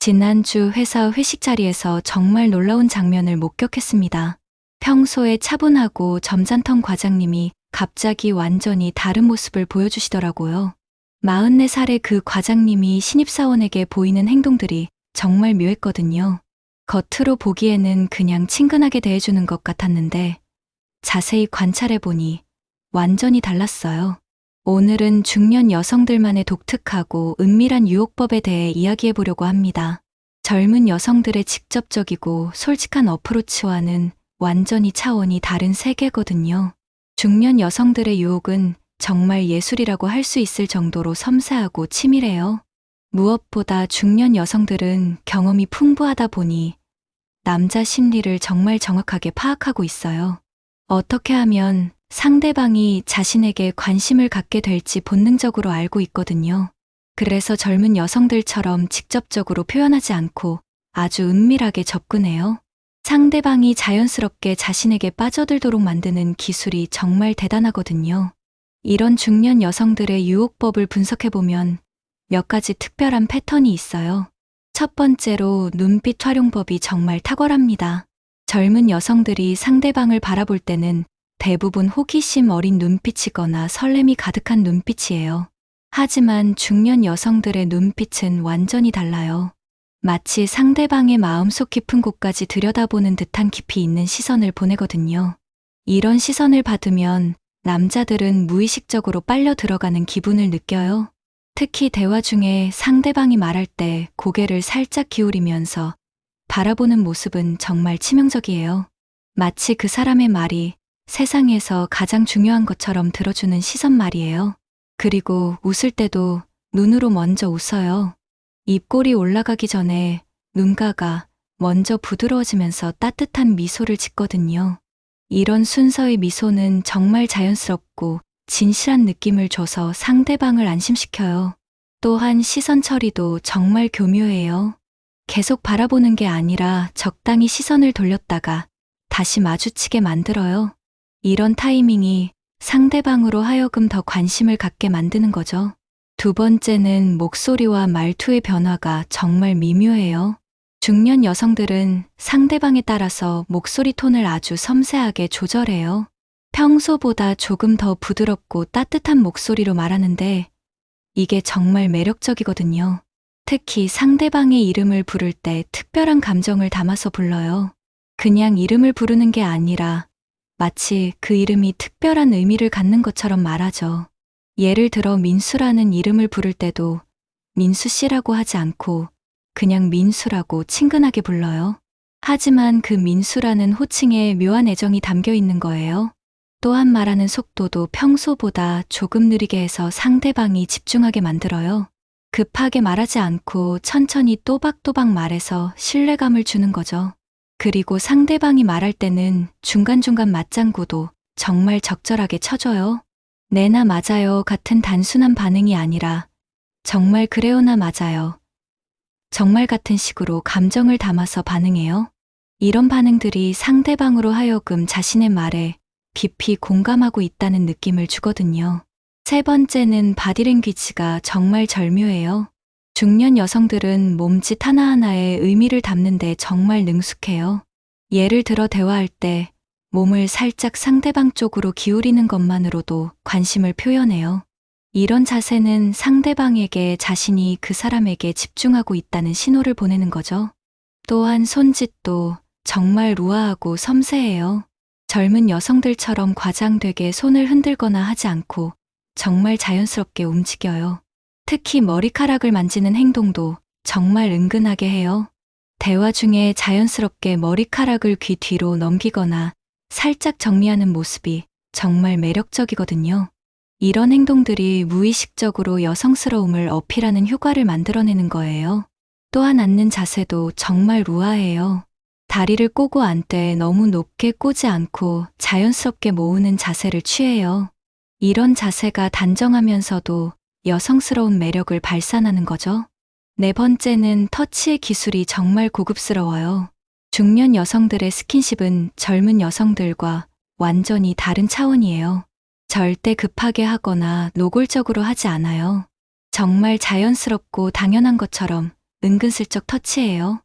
지난주 회사 회식 자리에서 정말 놀라운 장면을 목격했습니다. 평소에 차분하고 점잖던 과장님이 갑자기 완전히 다른 모습을 보여주시더라고요. 44살의 그 과장님이 신입사원에게 보이는 행동들이 정말 묘했거든요. 겉으로 보기에는 그냥 친근하게 대해주는 것 같았는데 자세히 관찰해보니 완전히 달랐어요. 오늘은 중년 여성들만의 독특하고 은밀한 유혹법에 대해 이야기해보려고 합니다. 젊은 여성들의 직접적이고 솔직한 어프로치와는 완전히 차원이 다른 세계거든요. 중년 여성들의 유혹은 정말 예술이라고 할 수 있을 정도로 섬세하고 치밀해요. 무엇보다 중년 여성들은 경험이 풍부하다 보니 남자 심리를 정말 정확하게 파악하고 있어요. 어떻게 하면 상대방이 자신에게 관심을 갖게 될지 본능적으로 알고 있거든요. 그래서 젊은 여성들처럼 직접적으로 표현하지 않고 아주 은밀하게 접근해요. 상대방이 자연스럽게 자신에게 빠져들도록 만드는 기술이 정말 대단하거든요. 이런 중년 여성들의 유혹법을 분석해보면 몇 가지 특별한 패턴이 있어요. 첫 번째로 눈빛 활용법이 정말 탁월합니다. 젊은 여성들이 상대방을 바라볼 때는 대부분 호기심 어린 눈빛이거나 설렘이 가득한 눈빛이에요. 하지만 중년 여성들의 눈빛은 완전히 달라요. 마치 상대방의 마음속 깊은 곳까지 들여다보는 듯한 깊이 있는 시선을 보내거든요. 이런 시선을 받으면 남자들은 무의식적으로 빨려 들어가는 기분을 느껴요. 특히 대화 중에 상대방이 말할 때 고개를 살짝 기울이면서 바라보는 모습은 정말 치명적이에요. 마치 그 사람의 말이 세상에서 가장 중요한 것처럼 들어주는 시선 말이에요. 그리고 웃을 때도 눈으로 먼저 웃어요. 입꼬리 올라가기 전에 눈가가 먼저 부드러워지면서 따뜻한 미소를 짓거든요. 이런 순서의 미소는 정말 자연스럽고 진실한 느낌을 줘서 상대방을 안심시켜요. 또한 시선 처리도 정말 교묘해요. 계속 바라보는 게 아니라 적당히 시선을 돌렸다가 다시 마주치게 만들어요. 이런 타이밍이 상대방으로 하여금 더 관심을 갖게 만드는 거죠. 두 번째는 목소리와 말투의 변화가 정말 미묘해요. 중년 여성들은 상대방에 따라서 목소리 톤을 아주 섬세하게 조절해요. 평소보다 조금 더 부드럽고 따뜻한 목소리로 말하는데 이게 정말 매력적이거든요. 특히 상대방의 이름을 부를 때 특별한 감정을 담아서 불러요. 그냥 이름을 부르는 게 아니라 마치 그 이름이 특별한 의미를 갖는 것처럼 말하죠. 예를 들어 민수라는 이름을 부를 때도 민수 씨라고 하지 않고 그냥 민수라고 친근하게 불러요. 하지만 그 민수라는 호칭에 묘한 애정이 담겨 있는 거예요. 또한 말하는 속도도 평소보다 조금 느리게 해서 상대방이 집중하게 만들어요. 급하게 말하지 않고 천천히 또박또박 말해서 신뢰감을 주는 거죠. 그리고 상대방이 말할 때는 중간중간 맞장구도 정말 적절하게 쳐줘요. 네나 맞아요 같은 단순한 반응이 아니라 정말 그래요나 맞아요. 정말 같은 식으로 감정을 담아서 반응해요. 이런 반응들이 상대방으로 하여금 자신의 말에 깊이 공감하고 있다는 느낌을 주거든요. 세 번째는 바디랭귀지가 정말 절묘해요. 중년 여성들은 몸짓 하나하나에 의미를 담는데 정말 능숙해요. 예를 들어 대화할 때 몸을 살짝 상대방 쪽으로 기울이는 것만으로도 관심을 표현해요. 이런 자세는 상대방에게 자신이 그 사람에게 집중하고 있다는 신호를 보내는 거죠. 또한 손짓도 정말 우아하고 섬세해요. 젊은 여성들처럼 과장되게 손을 흔들거나 하지 않고 정말 자연스럽게 움직여요. 특히 머리카락을 만지는 행동도 정말 은근하게 해요. 대화 중에 자연스럽게 머리카락을 귀 뒤로 넘기거나 살짝 정리하는 모습이 정말 매력적이거든요. 이런 행동들이 무의식적으로 여성스러움을 어필하는 효과를 만들어내는 거예요. 또한 앉는 자세도 정말 우아해요. 다리를 꼬고 앉되 너무 높게 꼬지 않고 자연스럽게 모으는 자세를 취해요. 이런 자세가 단정하면서도 여성스러운 매력을 발산하는 거죠. 네 번째는 터치의 기술이 정말 고급스러워요. 중년 여성들의 스킨십은 젊은 여성들과 완전히 다른 차원이에요. 절대 급하게 하거나 노골적으로 하지 않아요. 정말 자연스럽고 당연한 것처럼 은근슬쩍 터치해요.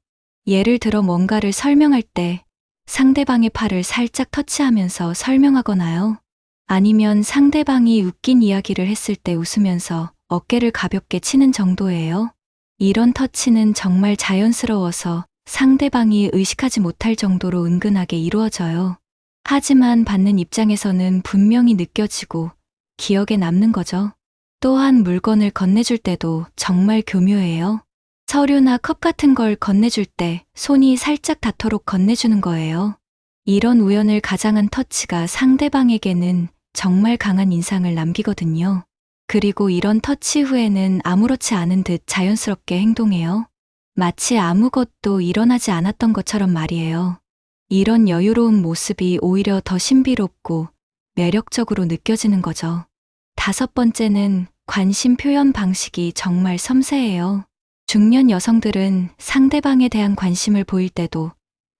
예를 들어 뭔가를 설명할 때 상대방의 팔을 살짝 터치하면서 설명하거나요. 아니면 상대방이 웃긴 이야기를 했을 때 웃으면서 어깨를 가볍게 치는 정도예요. 이런 터치는 정말 자연스러워서 상대방이 의식하지 못할 정도로 은근하게 이루어져요. 하지만 받는 입장에서는 분명히 느껴지고 기억에 남는 거죠. 또한 물건을 건네줄 때도 정말 교묘해요. 서류나 컵 같은 걸 건네줄 때 손이 살짝 닿도록 건네주는 거예요. 이런 우연을 가장한 터치가 상대방에게는 정말 강한 인상을 남기거든요. 그리고 이런 터치 후에는 아무렇지 않은 듯 자연스럽게 행동해요. 마치 아무것도 일어나지 않았던 것처럼 말이에요. 이런 여유로운 모습이 오히려 더 신비롭고 매력적으로 느껴지는 거죠. 5번째는 관심 표현 방식이 정말 섬세해요. 중년 여성들은 상대방에 대한 관심을 보일 때도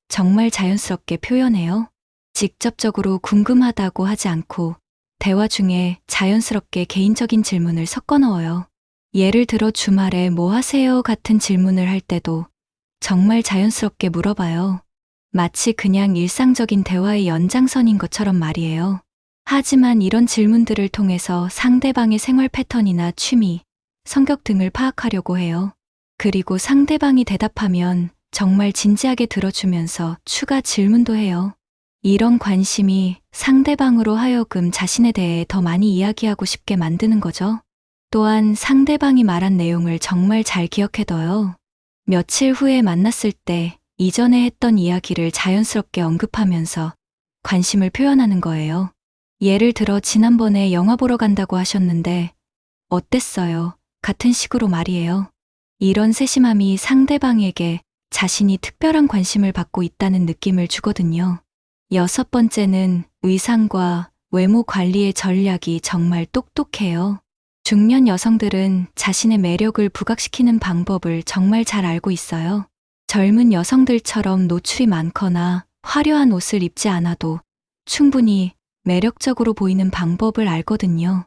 정말 자연스럽게 표현해요. 직접적으로 궁금하다고 하지 않고 대화 중에 자연스럽게 개인적인 질문을 섞어 넣어요. 예를 들어 주말에 뭐 하세요? 같은 질문을 할 때도 정말 자연스럽게 물어봐요. 마치 그냥 일상적인 대화의 연장선인 것처럼 말이에요. 하지만 이런 질문들을 통해서 상대방의 생활 패턴이나 취미, 성격 등을 파악하려고 해요. 그리고 상대방이 대답하면 정말 진지하게 들어주면서 추가 질문도 해요. 이런 관심이 상대방으로 하여금 자신에 대해 더 많이 이야기하고 싶게 만드는 거죠. 또한 상대방이 말한 내용을 정말 잘 기억해둬요. 며칠 후에 만났을 때 이전에 했던 이야기를 자연스럽게 언급하면서 관심을 표현하는 거예요. 예를 들어 지난번에 영화 보러 간다고 하셨는데 어땠어요? 같은 식으로 말이에요. 이런 세심함이 상대방에게 자신이 특별한 관심을 받고 있다는 느낌을 주거든요. 6번째는 의상과 외모 관리의 전략이 정말 똑똑해요. 중년 여성들은 자신의 매력을 부각시키는 방법을 정말 잘 알고 있어요. 젊은 여성들처럼 노출이 많거나 화려한 옷을 입지 않아도 충분히 매력적으로 보이는 방법을 알거든요.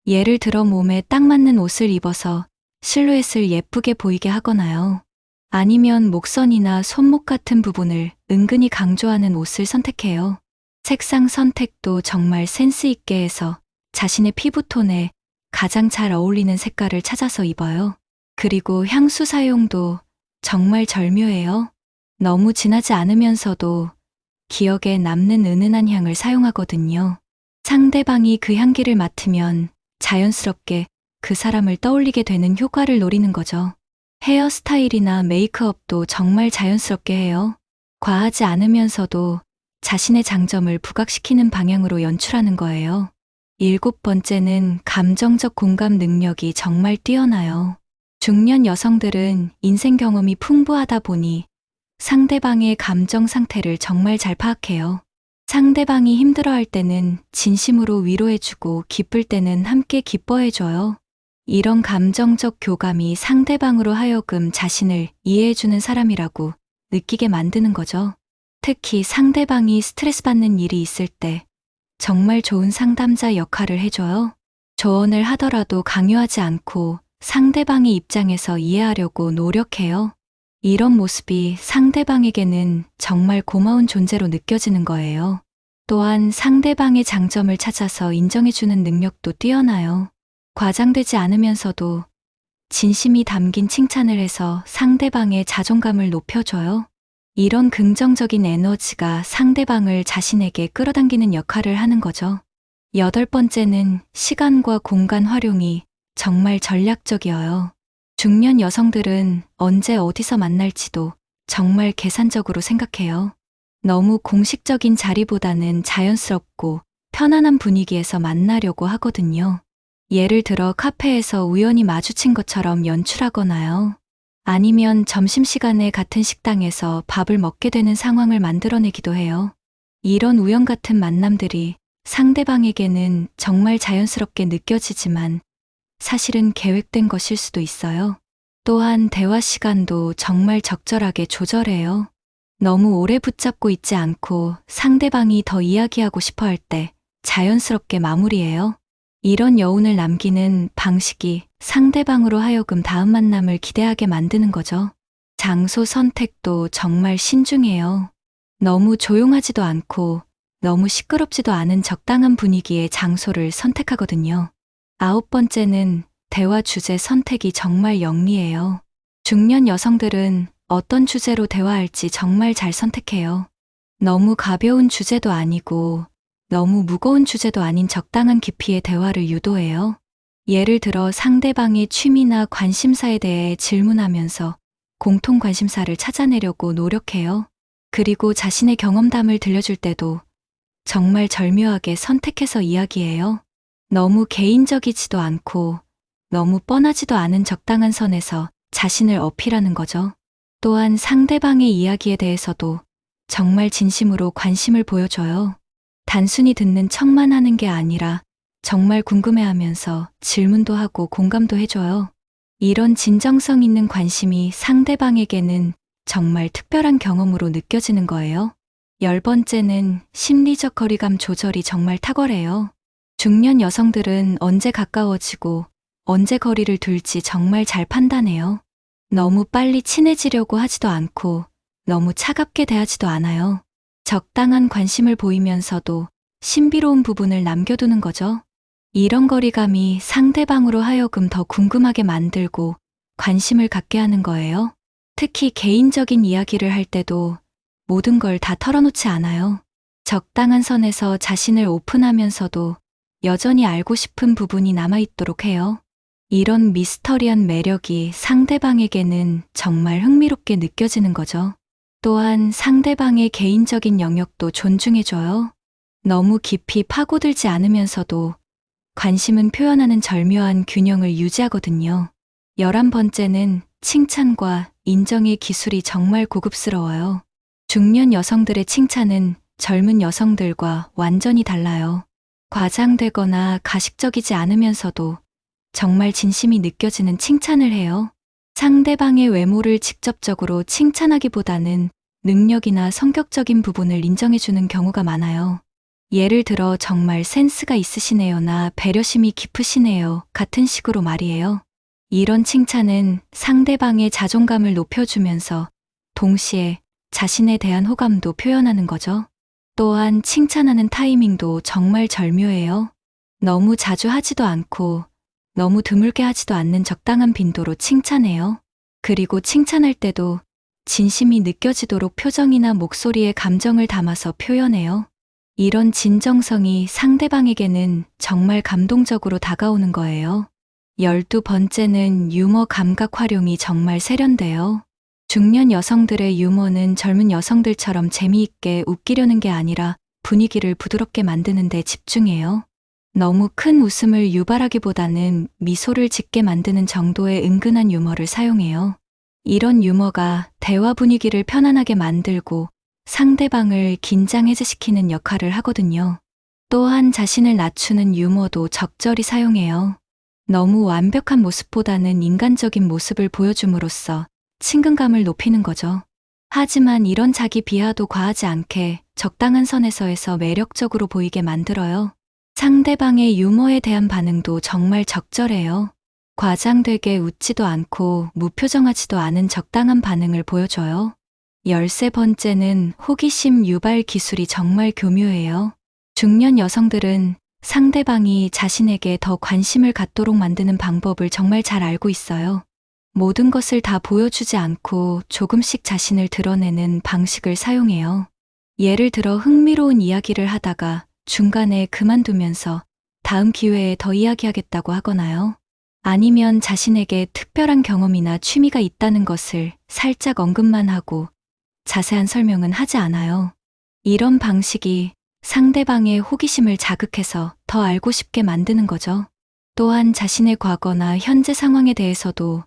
예를 들어 몸에 딱 맞는 옷을 입어서 실루엣을 예쁘게 보이게 하거나요. 아니면 목선이나 손목 같은 부분을 은근히 강조하는 옷을 선택해요. 색상 선택도 정말 센스 있게 해서 자신의 피부톤에 가장 잘 어울리는 색깔을 찾아서 입어요. 그리고 향수 사용도 정말 절묘해요. 너무 진하지 않으면서도 기억에 남는 은은한 향을 사용하거든요. 상대방이 그 향기를 맡으면 자연스럽게 그 사람을 떠올리게 되는 효과를 노리는 거죠. 헤어스타일이나 메이크업도 정말 자연스럽게 해요. 과하지 않으면서도 자신의 장점을 부각시키는 방향으로 연출하는 거예요. 7번째는 감정적 공감 능력이 정말 뛰어나요. 중년 여성들은 인생 경험이 풍부하다 보니 상대방의 감정 상태를 정말 잘 파악해요. 상대방이 힘들어할 때는 진심으로 위로해주고 기쁠 때는 함께 기뻐해줘요. 이런 감정적 교감이 상대방으로 하여금 자신을 이해해주는 사람이라고 느끼게 만드는 거죠. 특히 상대방이 스트레스 받는 일이 있을 때 정말 좋은 상담자 역할을 해줘요. 조언을 하더라도 강요하지 않고 상대방의 입장에서 이해하려고 노력해요. 이런 모습이 상대방에게는 정말 고마운 존재로 느껴지는 거예요. 또한 상대방의 장점을 찾아서 인정해주는 능력도 뛰어나요. 과장되지 않으면서도 진심이 담긴 칭찬을 해서 상대방의 자존감을 높여줘요. 이런 긍정적인 에너지가 상대방을 자신에게 끌어당기는 역할을 하는 거죠. 8번째는 시간과 공간 활용이 정말 전략적이어요. 중년 여성들은 언제 어디서 만날지도 정말 계산적으로 생각해요. 너무 공식적인 자리보다는 자연스럽고 편안한 분위기에서 만나려고 하거든요. 예를 들어 카페에서 우연히 마주친 것처럼 연출하거나요. 아니면 점심시간에 같은 식당에서 밥을 먹게 되는 상황을 만들어내기도 해요. 이런 우연 같은 만남들이 상대방에게는 정말 자연스럽게 느껴지지만 사실은 계획된 것일 수도 있어요. 또한 대화 시간도 정말 적절하게 조절해요. 너무 오래 붙잡고 있지 않고 상대방이 더 이야기하고 싶어 할 때 자연스럽게 마무리해요. 이런 여운을 남기는 방식이 상대방으로 하여금 다음 만남을 기대하게 만드는 거죠. 장소 선택도 정말 신중해요. 너무 조용하지도 않고 너무 시끄럽지도 않은 적당한 분위기의 장소를 선택하거든요. 9번째는 대화 주제 선택이 정말 영리해요. 중년 여성들은 어떤 주제로 대화할지 정말 잘 선택해요. 너무 가벼운 주제도 아니고 너무 무거운 주제도 아닌 적당한 깊이의 대화를 유도해요. 예를 들어 상대방의 취미나 관심사에 대해 질문하면서 공통 관심사를 찾아내려고 노력해요. 그리고 자신의 경험담을 들려줄 때도 정말 절묘하게 선택해서 이야기해요. 너무 개인적이지도 않고 너무 뻔하지도 않은 적당한 선에서 자신을 어필하는 거죠. 또한 상대방의 이야기에 대해서도 정말 진심으로 관심을 보여줘요. 단순히 듣는 척만 하는 게 아니라 정말 궁금해하면서 질문도 하고 공감도 해줘요. 이런 진정성 있는 관심이 상대방에게는 정말 특별한 경험으로 느껴지는 거예요. 10번째는 심리적 거리감 조절이 정말 탁월해요. 중년 여성들은 언제 가까워지고 언제 거리를 둘지 정말 잘 판단해요. 너무 빨리 친해지려고 하지도 않고 너무 차갑게 대하지도 않아요. 적당한 관심을 보이면서도 신비로운 부분을 남겨두는 거죠. 이런 거리감이 상대방으로 하여금 더 궁금하게 만들고 관심을 갖게 하는 거예요. 특히 개인적인 이야기를 할 때도 모든 걸 다 털어놓지 않아요. 적당한 선에서 자신을 오픈하면서도 여전히 알고 싶은 부분이 남아있도록 해요. 이런 미스터리한 매력이 상대방에게는 정말 흥미롭게 느껴지는 거죠. 또한 상대방의 개인적인 영역도 존중해줘요. 너무 깊이 파고들지 않으면서도 관심은 표현하는 절묘한 균형을 유지하거든요. 11번째는 칭찬과 인정의 기술이 정말 고급스러워요. 중년 여성들의 칭찬은 젊은 여성들과 완전히 달라요. 과장되거나 가식적이지 않으면서도 정말 진심이 느껴지는 칭찬을 해요. 상대방의 외모를 직접적으로 칭찬하기보다는 능력이나 성격적인 부분을 인정해주는 경우가 많아요. 예를 들어 정말 센스가 있으시네요나 배려심이 깊으시네요 같은 식으로 말이에요. 이런 칭찬은 상대방의 자존감을 높여주면서 동시에 자신에 대한 호감도 표현하는 거죠. 또한 칭찬하는 타이밍도 정말 절묘해요. 너무 자주 하지도 않고 너무 드물게 하지도 않는 적당한 빈도로 칭찬해요. 그리고 칭찬할 때도 진심이 느껴지도록 표정이나 목소리에 감정을 담아서 표현해요. 이런 진정성이 상대방에게는 정말 감동적으로 다가오는 거예요. 12번째는 유머 감각 활용이 정말 세련돼요. 중년 여성들의 유머는 젊은 여성들처럼 재미있게 웃기려는 게 아니라 분위기를 부드럽게 만드는 데 집중해요. 너무 큰 웃음을 유발하기보다는 미소를 짓게 만드는 정도의 은근한 유머를 사용해요. 이런 유머가 대화 분위기를 편안하게 만들고 상대방을 긴장해제시키는 역할을 하거든요. 또한 자신을 낮추는 유머도 적절히 사용해요. 너무 완벽한 모습보다는 인간적인 모습을 보여줌으로써 친근감을 높이는 거죠. 하지만 이런 자기 비하도 과하지 않게 적당한 선에서 매력적으로 보이게 만들어요. 상대방의 유머에 대한 반응도 정말 적절해요. 과장되게 웃지도 않고 무표정하지도 않은 적당한 반응을 보여줘요. 13번째는 호기심 유발 기술이 정말 교묘해요. 중년 여성들은 상대방이 자신에게 더 관심을 갖도록 만드는 방법을 정말 잘 알고 있어요. 모든 것을 다 보여주지 않고 조금씩 자신을 드러내는 방식을 사용해요. 예를 들어 흥미로운 이야기를 하다가 중간에 그만두면서 다음 기회에 더 이야기하겠다고 하거나요. 아니면 자신에게 특별한 경험이나 취미가 있다는 것을 살짝 언급만 하고 자세한 설명은 하지 않아요. 이런 방식이 상대방의 호기심을 자극해서 더 알고 싶게 만드는 거죠. 또한 자신의 과거나 현재 상황에 대해서도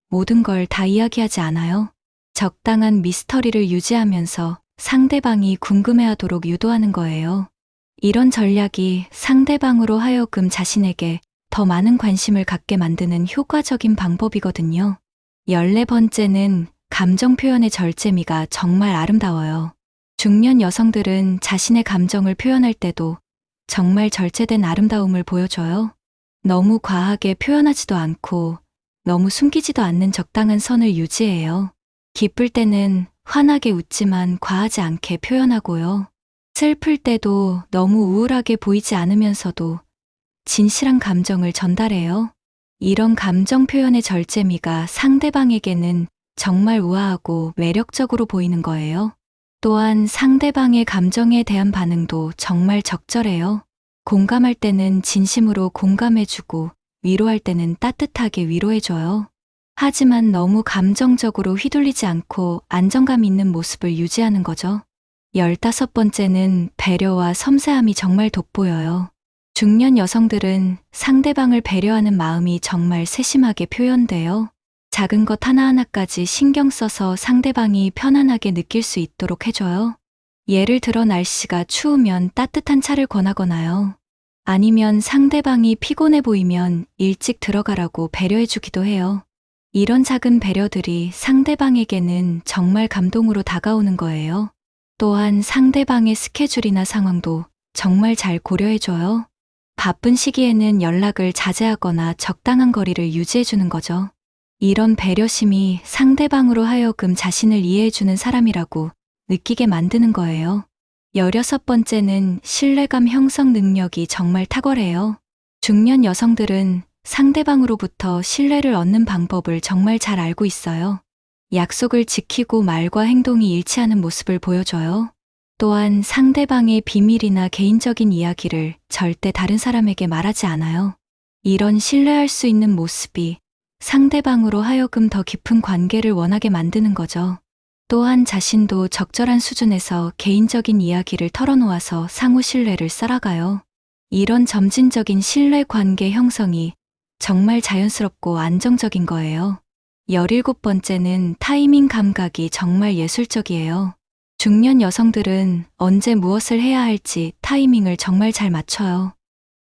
모든 걸 다 이야기하지 않아요. 적당한 미스터리를 유지하면서 상대방이 궁금해하도록 유도하는 거예요. 이런 전략이 상대방으로 하여금 자신에게 더 많은 관심을 갖게 만드는 효과적인 방법이거든요. 14번째는 감정 표현의 절제미가 정말 아름다워요. 중년 여성들은 자신의 감정을 표현할 때도 정말 절제된 아름다움을 보여줘요. 너무 과하게 표현하지도 않고 너무 숨기지도 않는 적당한 선을 유지해요. 기쁠 때는 환하게 웃지만 과하지 않게 표현하고요. 슬플 때도 너무 우울하게 보이지 않으면서도 진실한 감정을 전달해요. 이런 감정 표현의 절제미가 상대방에게는 정말 우아하고 매력적으로 보이는 거예요. 또한 상대방의 감정에 대한 반응도 정말 적절해요. 공감할 때는 진심으로 공감해주고 위로할 때는 따뜻하게 위로해줘요. 하지만 너무 감정적으로 휘둘리지 않고 안정감 있는 모습을 유지하는 거죠. 15번째는 배려와 섬세함이 정말 돋보여요. 중년 여성들은 상대방을 배려하는 마음이 정말 세심하게 표현돼요. 작은 것 하나하나까지 신경 써서 상대방이 편안하게 느낄 수 있도록 해줘요. 예를 들어 날씨가 추우면 따뜻한 차를 권하거나요. 아니면 상대방이 피곤해 보이면 일찍 들어가라고 배려해주기도 해요. 이런 작은 배려들이 상대방에게는 정말 감동으로 다가오는 거예요. 또한 상대방의 스케줄이나 상황도 정말 잘 고려해줘요. 바쁜 시기에는 연락을 자제하거나 적당한 거리를 유지해주는 거죠. 이런 배려심이 상대방으로 하여금 자신을 이해해주는 사람이라고 느끼게 만드는 거예요. 16번째는 신뢰감 형성 능력이 정말 탁월해요. 중년 여성들은 상대방으로부터 신뢰를 얻는 방법을 정말 잘 알고 있어요. 약속을 지키고 말과 행동이 일치하는 모습을 보여줘요. 또한 상대방의 비밀이나 개인적인 이야기를 절대 다른 사람에게 말하지 않아요. 이런 신뢰할 수 있는 모습이 상대방으로 하여금 더 깊은 관계를 원하게 만드는 거죠. 또한 자신도 적절한 수준에서 개인적인 이야기를 털어놓아서 상호 신뢰를 쌓아가요. 이런 점진적인 신뢰 관계 형성이 정말 자연스럽고 안정적인 거예요. 17번째는 타이밍 감각이 정말 예술적이에요. 중년 여성들은 언제 무엇을 해야 할지 타이밍을 정말 잘 맞춰요.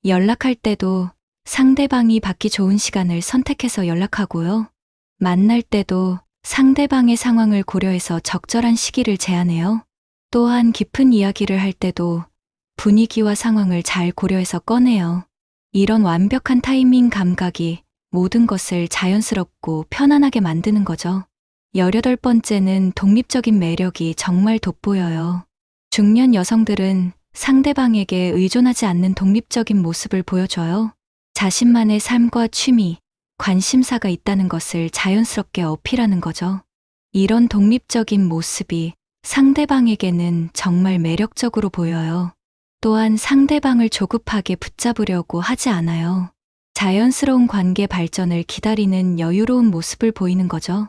연락할 때도 상대방이 받기 좋은 시간을 선택해서 연락하고요. 만날 때도 상대방의 상황을 고려해서 적절한 시기를 제안해요. 또한 깊은 이야기를 할 때도 분위기와 상황을 잘 고려해서 꺼내요. 이런 완벽한 타이밍 감각이 모든 것을 자연스럽고 편안하게 만드는 거죠. 18번째는 독립적인 매력이 정말 돋보여요. 중년 여성들은 상대방에게 의존하지 않는 독립적인 모습을 보여줘요. 자신만의 삶과 취미, 관심사가 있다는 것을 자연스럽게 어필하는 거죠. 이런 독립적인 모습이 상대방에게는 정말 매력적으로 보여요. 또한 상대방을 조급하게 붙잡으려고 하지 않아요. 자연스러운 관계 발전을 기다리는 여유로운 모습을 보이는 거죠.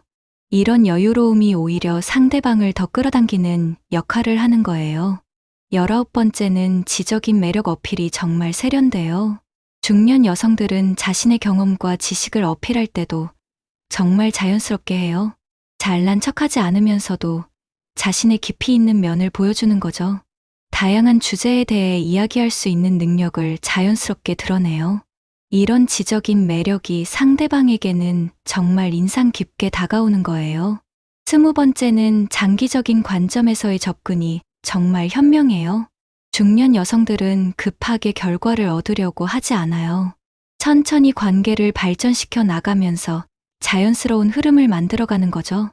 이런 여유로움이 오히려 상대방을 더 끌어당기는 역할을 하는 거예요. 19번째는 지적인 매력 어필이 정말 세련돼요. 중년 여성들은 자신의 경험과 지식을 어필할 때도 정말 자연스럽게 해요. 잘난 척하지 않으면서도 자신의 깊이 있는 면을 보여주는 거죠. 다양한 주제에 대해 이야기할 수 있는 능력을 자연스럽게 드러내요. 이런 지적인 매력이 상대방에게는 정말 인상 깊게 다가오는 거예요. 20번째는 장기적인 관점에서의 접근이 정말 현명해요. 중년 여성들은 급하게 결과를 얻으려고 하지 않아요. 천천히 관계를 발전시켜 나가면서 자연스러운 흐름을 만들어가는 거죠.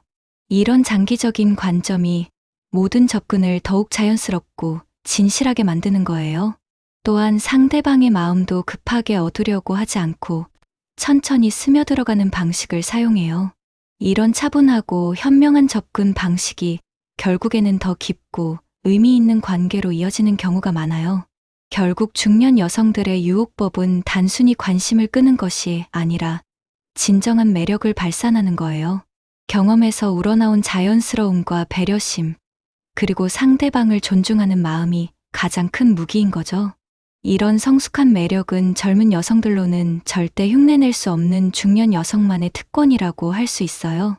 이런 장기적인 관점이 모든 접근을 더욱 자연스럽고 진실하게 만드는 거예요. 또한 상대방의 마음도 급하게 얻으려고 하지 않고 천천히 스며들어가는 방식을 사용해요. 이런 차분하고 현명한 접근 방식이 결국에는 더 깊고 의미 있는 관계로 이어지는 경우가 많아요. 결국 중년 여성들의 유혹법은 단순히 관심을 끄는 것이 아니라 진정한 매력을 발산하는 거예요. 경험에서 우러나온 자연스러움과 배려심, 그리고 상대방을 존중하는 마음이 가장 큰 무기인 거죠. 이런 성숙한 매력은 젊은 여성들로는 절대 흉내낼 수 없는 중년 여성만의 특권이라고 할 수 있어요.